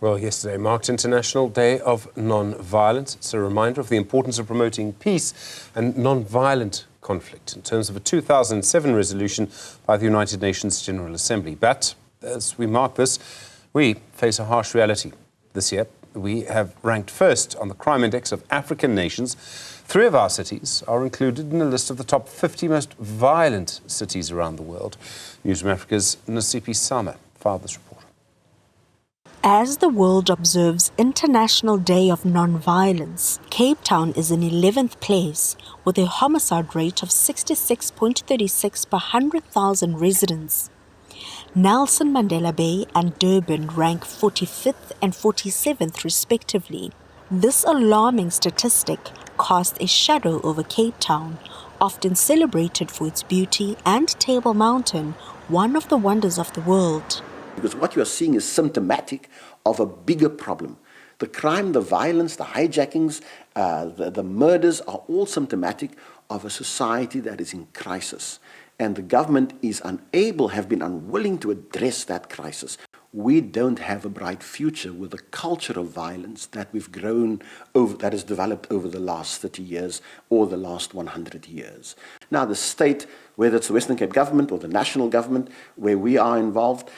Well, yesterday marked International Day of Non-Violence. It's a reminder of the importance of promoting peace and non-violent conflict in terms of a 2007 resolution by the United Nations General Assembly. But as we mark this, we face a harsh reality. This year, we have ranked first on the crime index of African nations. 3 of our cities are included in a list of the top 50 most violent cities around the world. Newzroom Afrika's Nasiphi filed this report. As the world observes International Day of Non-Violence, Cape Town is in 11th place with a homicide rate of 66.36 per 100,000 residents. Nelson Mandela Bay and Durban rank 45th and 47th respectively. This alarming statistic casts a shadow over Cape Town, often celebrated for its beauty, and Table Mountain, one of the wonders of the world. Because what you are seeing is symptomatic of a bigger problem. The crime, the violence, the hijackings, the murders are all symptomatic of a society that is in crisis. And the government is unable, have been unwilling to address that crisis. We don't have a bright future with the culture of violence that we've grown over, that has developed over the last 30 years or the last 100 years. Now the state, whether it's the Western Cape government or the national government where we are involved,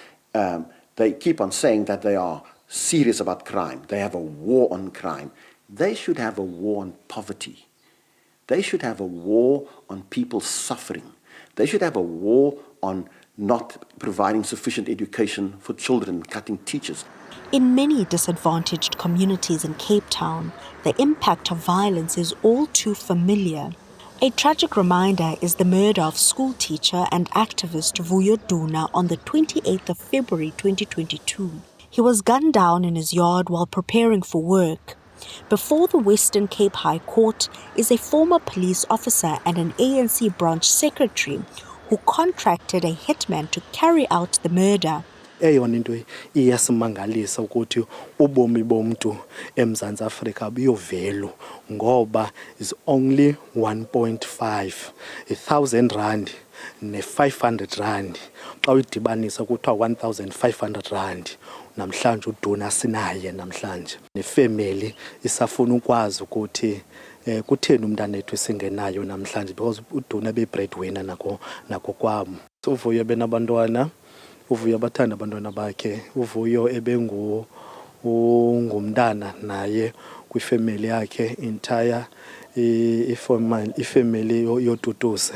they keep on saying that they are serious about crime. They have a war on crime. They should have a war on poverty. They should have a war on people suffering. They should have a war on not providing sufficient education for children, cutting teachers. In many disadvantaged communities in Cape Town, the impact of violence is all too familiar. A tragic reminder is the murder of school teacher and activist Vuyo Duna on the 28th of February 2022. He was gunned down in his yard while preparing for work. Before the Western Cape High Court is a former police officer and an ANC branch secretary who contracted a hitman to carry out the murder. Eyona into iyasimangalisa ukuthi ubomi bomntu eMzantsi Afrika buyovelu ngoba is only 1.5 1,000 rand ne500 rand xa udibanisa kuthiwa 1,500 rand namhlanje uDuna sinaye namhlanje nefamily isafuna ukwazi ukuthi kutheni umntana wethu singenayo namhlanje because uDuna be breadwinner nako kwabo uvuyo benabantwana uvuyo abathanda abantwana bakhe uvuyo ebengu ngumntana naye kwifamily yakhe entire ifamily yotutuse.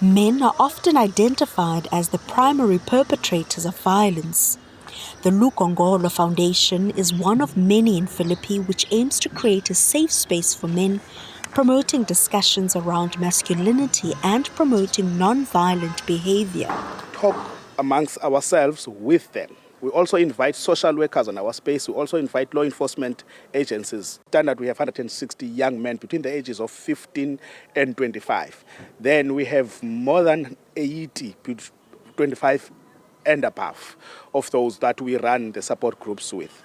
Men are often identified as the primary perpetrators of violence. The Lukongolo Foundation is one of many in Philippi which aims to create a safe space for men, promoting discussions around masculinity and promoting non-violent behavior. Talk amongst ourselves with them. We also invite social workers on our space. We also invite law enforcement agencies. Standard, we have 160 young men between the ages of 15 and 25. Then we have more than 80, 25 and above of those that we run the support groups with.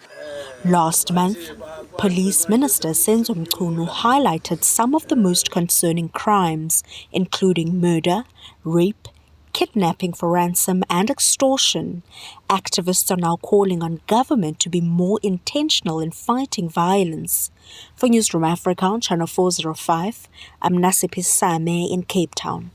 Last month, Police Minister Senzo Mchunu highlighted some of the most concerning crimes, including murder, rape, kidnapping for ransom and extortion. Activists are now calling on government to be more intentional in fighting violence. For Newzroom Afrika on Channel 405, I'm Nasiphi in Cape Town.